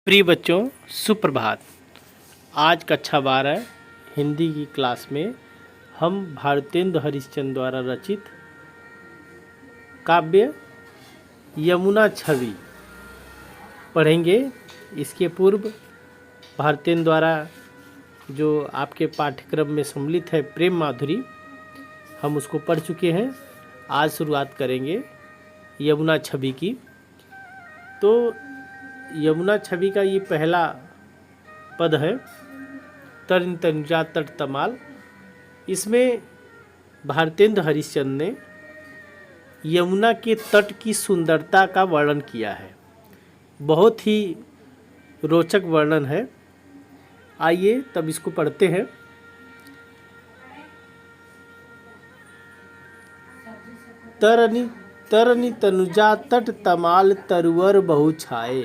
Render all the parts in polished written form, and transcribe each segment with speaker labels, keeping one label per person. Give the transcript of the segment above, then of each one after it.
Speaker 1: प्रिय बच्चों, सुप्रभात। आज कक्षा 12 हिंदी की क्लास में हम भारतेंदु हरिश्चंद्र द्वारा रचित काव्य यमुना छवि पढ़ेंगे। इसके पूर्व भारतेंदु द्वारा जो आपके पाठ्यक्रम में सम्मिलित है प्रेम माधुरी, हम उसको पढ़ चुके हैं। आज शुरुआत करेंगे यमुना छवि की। तो यमुना छवि का ये पहला पद है, तरण तनुजा तट तमाल। इसमें भारतेंदु हरिश्चंद्र ने यमुना के तट की सुंदरता का वर्णन किया है। बहुत ही रोचक वर्णन है। आइए तब इसको पढ़ते हैं। तरनी तरनी तनुजा तट तमाल तरुवर बहु छाए।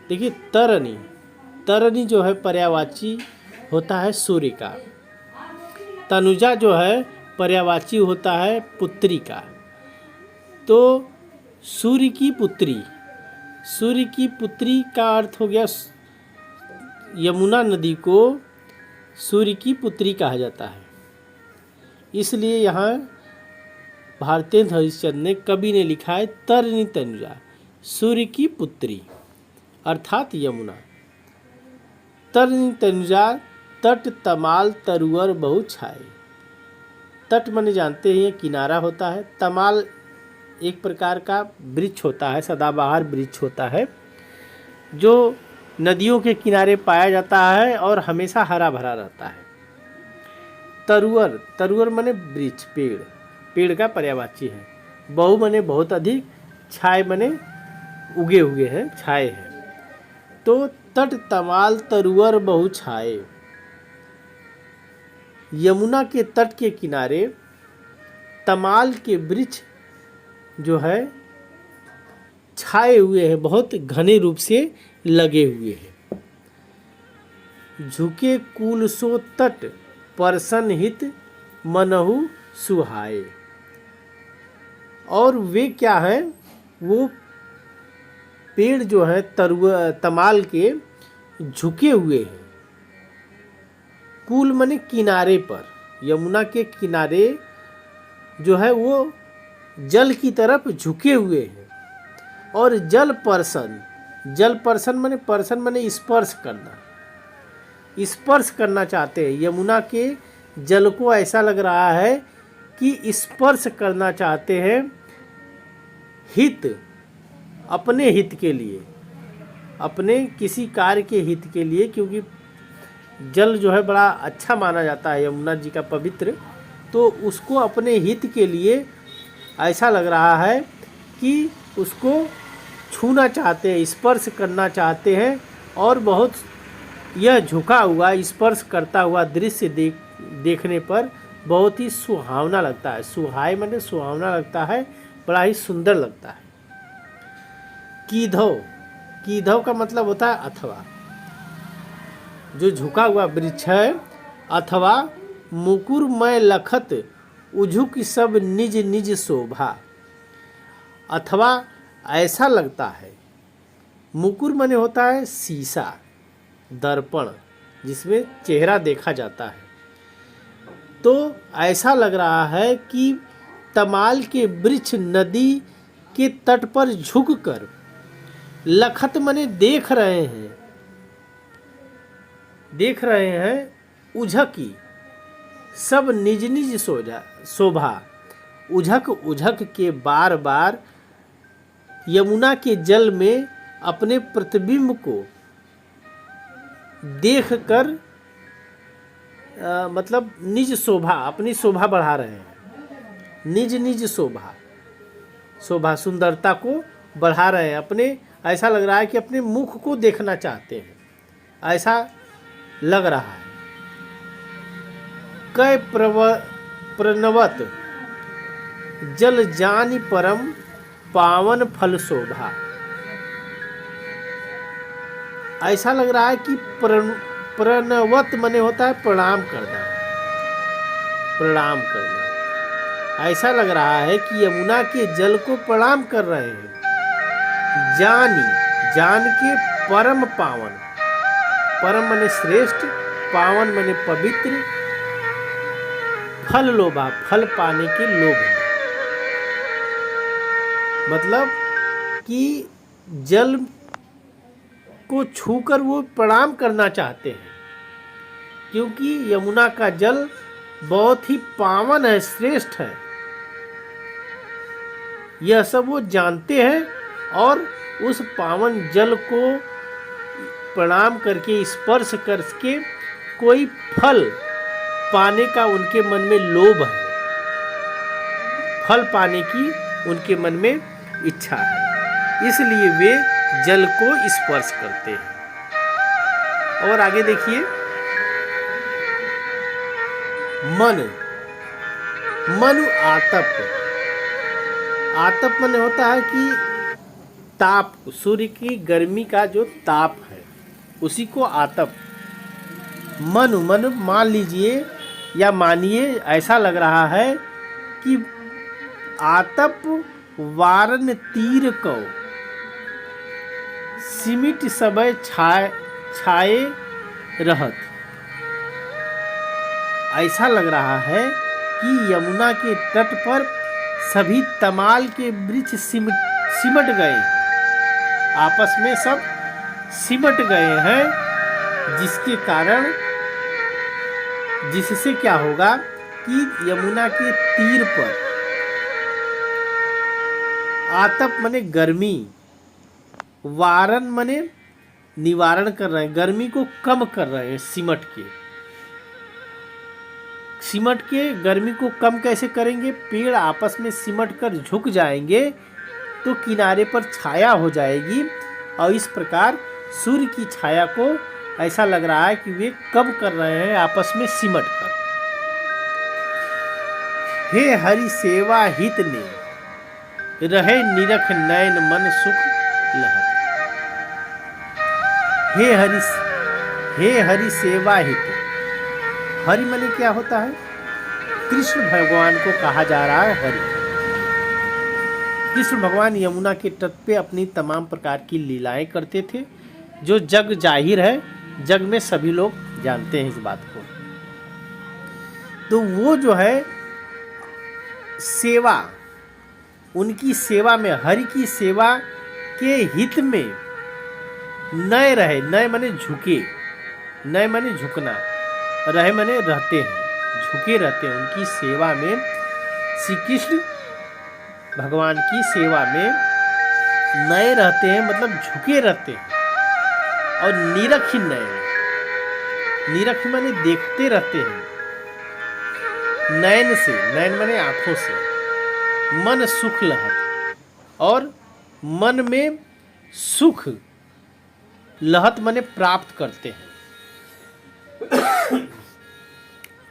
Speaker 1: देखिए, तरनी तरनी जो है पर्यायवाची होता है सूर्य का। तनुजा जो है पर्यायवाची होता है पुत्री का। तो सूर्य की पुत्री का अर्थ हो गया, यमुना नदी को सूर्य की पुत्री कहा जाता है। इसलिए यहाँ भारतेंदु हरिश्चंद्र ने कवि ने लिखा है तरनी तनुजा, सूर्य की पुत्री अर्थात यमुना। तरनी तनुजा तट तमाल तरुवर बहु छाए। तट माने जानते हैं किनारा होता है। तमाल एक प्रकार का वृक्ष होता है, सदाबहार वृक्ष होता है जो नदियों के किनारे पाया जाता है और हमेशा हरा भरा रहता है। तरुवर तरुवर माने वृक्ष, पेड़ का पर्यायवाची है। बहु माने बहुत अधिक, छाए माने उगे हुए हैं, छाए हैं। तो तट तमाल तरुवर बहु छाए। यमुना के तट के किनारे तमाल के वृक्ष जो है छाए हुए हैं, बहुत घने रूप से लगे हुए हैं। झुके कुल सो तट परसन हित मनहु सुहाए। और वे क्या है, वो पेड़ जो है तमाल के झुके हुए हैं। कुल माने किनारे पर, यमुना के किनारे जो है वो जल की तरफ झुके हुए हैं। और जल पर्सन माने स्पर्श करना चाहते हैं। यमुना के जल को ऐसा लग रहा है कि स्पर्श करना चाहते हैं, अपने हित के लिए, अपने किसी कार्य के हित के लिए, क्योंकि जल जो है बड़ा अच्छा माना जाता है यमुना जी का पवित्र। तो उसको अपने हित के लिए ऐसा लग रहा है कि उसको छूना चाहते हैं, स्पर्श करना चाहते हैं। और बहुत यह झुका हुआ स्पर्श करता हुआ दृश्य देखने पर बहुत ही सुहावना लगता है। सुहाए माने सुहावना लगता है, बड़ा ही सुंदर लगता है। कीधव का मतलब होता है अथवा, जो झुका हुआ वृक्ष है। अथवा मुकुरमय लखत उझुक सब निज निज शोभा। अथवा ऐसा लगता है, मुकुर माने होता है शीशा, दर्पण जिसमें चेहरा देखा जाता है। तो ऐसा लग रहा है कि तमाल के वृक्ष नदी के तट पर झुककर लखत माने देख रहे हैं उझकी सब निज निज शोभा। उझक के बार बार यमुना के जल में अपने प्रतिबिंब को देखकर मतलब निज शोभा, अपनी शोभा बढ़ा रहे हैं। निज निज शोभा सुंदरता को बढ़ा रहे हैं अपने। ऐसा लग रहा है कि अपने मुख को देखना चाहते हैं, ऐसा लग रहा है। कै प्रणवत जल जानि परम पावन फल शोभा। ऐसा लग रहा है कि प्रणवत माने होता है प्रणाम करना। ऐसा लग रहा है कि यमुना के जल को प्रणाम कर रहे हैं। जान के परम पावन, परम माने श्रेष्ठ, पावन माने पवित्र, फल लोभा, फल पाने के लोभ में। मतलब कि जल को छूकर वो प्रणाम करना चाहते हैं, क्योंकि यमुना का जल बहुत ही पावन है, श्रेष्ठ है। यह सब वो जानते हैं और उस पावन जल को प्रणाम करके, स्पर्श करके कोई फल पाने का उनके मन में लोभ है, फल पाने की उनके मन में इच्छा है, इसलिए वे जल को स्पर्श करते हैं। और आगे देखिए, मन आतप, आतप मन होता है कि ताप, सूर्य की गर्मी का जो ताप है उसी को आतप। मन मान लीजिए या मानिए, ऐसा लग रहा है कि आतप वारन तीर को सिमिट सबय छाए रहत। ऐसा लग रहा है कि यमुना के तट पर सभी तमाल के वृक्ष सिमट गए, आपस में सब सिमट गए हैं, जिसके कारण, जिससे क्या होगा कि यमुना के तीर पर आतप मने गर्मी, वारन मने निवारण कर रहे हैं, गर्मी को कम कर रहे हैं। सिमट के गर्मी को कम कैसे करेंगे? पेड़ आपस में सिमट कर झुक जाएंगे तो किनारे पर छाया हो जाएगी, और इस प्रकार सूर्य की छाया को ऐसा लग रहा है कि वे कम कर रहे हैं आपस में सिमट कर। हे हरि सेवा हित ने रहे निरख नयन मन सुख लहत। हे हरि सेवा हित, हरि माने क्या होता है? कृष्ण भगवान को कहा जा रहा है हरि। कृष्ण भगवान यमुना के तट पे अपनी तमाम प्रकार की लीलाएं करते थे, जो जग जाहिर है, जग में सभी लोग जानते हैं इस बात को। तो वो जो है सेवा, उनकी सेवा में, हरि की सेवा के हित में नए रहे, नए माने झुके, नए माने झुकना, रहे माने रहते हैं, झुके रहते हैं उनकी सेवा में। श्री कृष्ण भगवान की सेवा में नए रहते हैं, मतलब झुके रहते हैं। और निरख नयन, निरख माने देखते रहते हैं, नयन से, नयन माने आंखों से, मन सुख लहत, और मन में सुख, लहत माने प्राप्त करते हैं।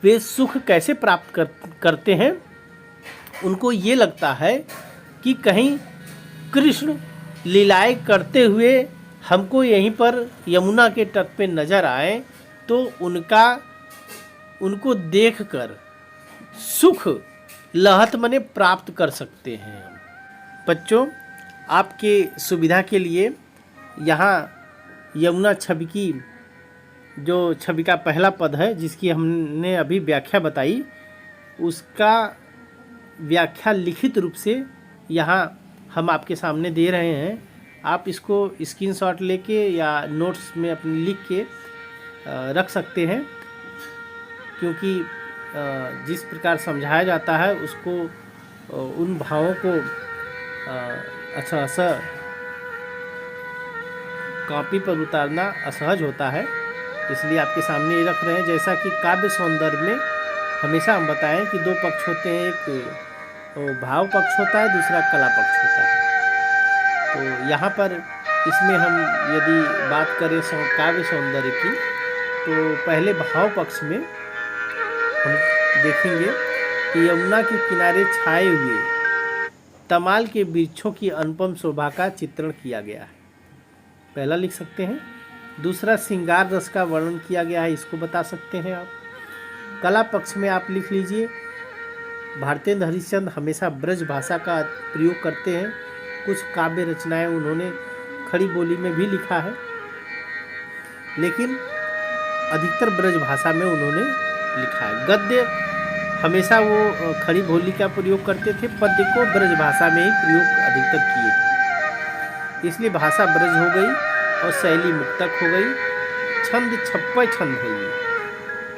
Speaker 1: वे सुख कैसे प्राप्त करते हैं? उनको ये लगता है कि कहीं कृष्ण लीलाएं करते हुए हमको यहीं पर यमुना के तट पे नजर आए तो उनको देखकर सुख, लहत मने प्राप्त कर सकते हैं हम। बच्चों, आपके सुविधा के लिए यहाँ यमुना छवि की, जो छवि का पहला पद है जिसकी हमने अभी व्याख्या बताई, उसका व्याख्या लिखित रूप से यहाँ हम आपके सामने दे रहे हैं। आप इसको स्क्रीनशॉट लेके या नोट्स में अपने लिख के रख सकते हैं, क्योंकि जिस प्रकार समझाया जाता है उसको, उन भावों को अच्छा कॉपी पर उतारना असहज होता है, इसलिए आपके सामने ये रख रहे हैं। जैसा कि काव्य सौंदर्य में हमेशा हम बताएं कि दो पक्ष होते हैं, एक भाव पक्ष होता है, दूसरा कला पक्ष होता है। तो यहाँ पर इसमें हम यदि बात करें काव्य सौंदर्य की, तो पहले भाव पक्ष में हम देखेंगे कि यमुना के किनारे छाए हुए तमाल के वृक्षों की अनुपम शोभा का चित्रण किया गया है, पहला लिख सकते हैं। दूसरा, श्रृंगार रस का वर्णन किया गया है, इसको बता सकते हैं आप। कला पक्ष में आप लिख लीजिए, भारतेंद्र हरिश्चंद्र हमेशा ब्रज भाषा का प्रयोग करते हैं। कुछ काव्य रचनाएं उन्होंने खड़ी बोली में भी लिखा है, लेकिन अधिकतर ब्रज भाषा में उन्होंने लिखा है। गद्य हमेशा वो खड़ी बोली का प्रयोग करते थे, पद्य को ब्रज भाषा में ही प्रयोग अधिकतर किए। इसलिए भाषा ब्रज हो गई और शैली मुक्तक हो गई। छंद छप्पय छंद है। ये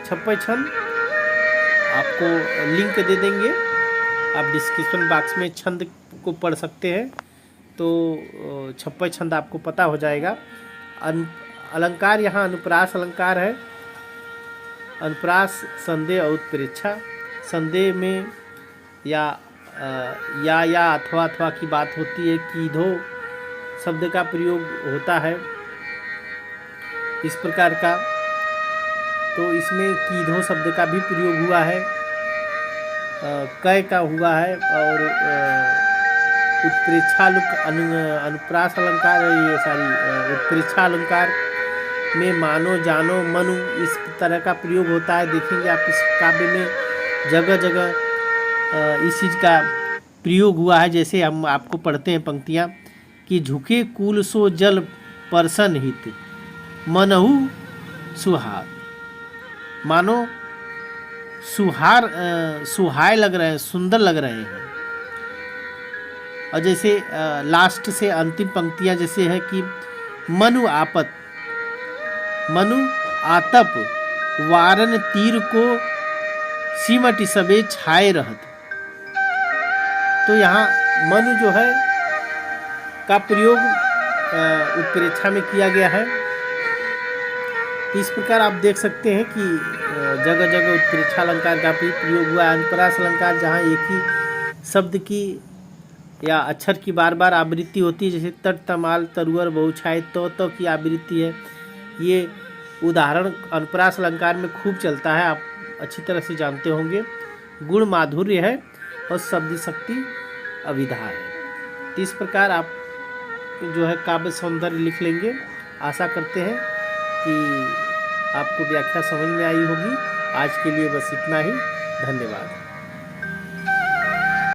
Speaker 1: छप्पय छंद आपको लिंक दे देंगे, आप डिस्क्रिप्शन बॉक्स में छंद को पढ़ सकते हैं, तो छप्पय छंद आपको पता हो जाएगा। अलंकार यहाँ अनुप्रास अलंकार है। अनुप्रास संदेह और उत्प्रेक्षा। संदेह में या अथवा की बात होती है, कीधो शब्द का प्रयोग होता है इस प्रकार का, तो इसमें कीधो शब्द का भी प्रयोग हुआ है, कै का हुआ है, और अनुप्रास अलंकार, ये उत्प्रेक्षा अलंकार में मानो जानो मनु इस तरह का प्रयोग होता है। देखेंगे आप इस काव्य में जगह जगह इस चीज़ का प्रयोग हुआ है। जैसे हम आपको पढ़ते हैं पंक्तियाँ कि झुके कुल सो जल परसन हित मनहु सुहार, मानो सुहाय लग रहे हैं, सुंदर लग रहे हैं। और जैसे लास्ट से अंतिम पंक्तियां जैसे है कि मनु आतप वारन तीर को सिमट सबे छाए रहत। तो यहाँ मनु जो है का प्रयोग उत्प्रेक्षा में किया गया है। इस प्रकार आप देख सकते हैं कि जगह जगह उत्प्रेक्षा अलंकार का भी प्रयोग हुआ है। अनुप्रास अलंकार जहाँ एक ही शब्द की या अक्षर की बार बार आवृत्ति होती है, जैसे तट तमाल तरुअर बहुछाए तो की आवृत्ति है। ये उदाहरण अनुप्रास अलंकार में खूब चलता है, आप अच्छी तरह से जानते होंगे। गुण माधुर्य है और शब्द शक्ति अविधा है। तो इस प्रकार आप जो है काव्य सौंदर्य लिख लेंगे। आशा करते हैं कि आपको व्याख्या समझ में आई होगी। आज के लिए बस इतना ही। धन्यवाद।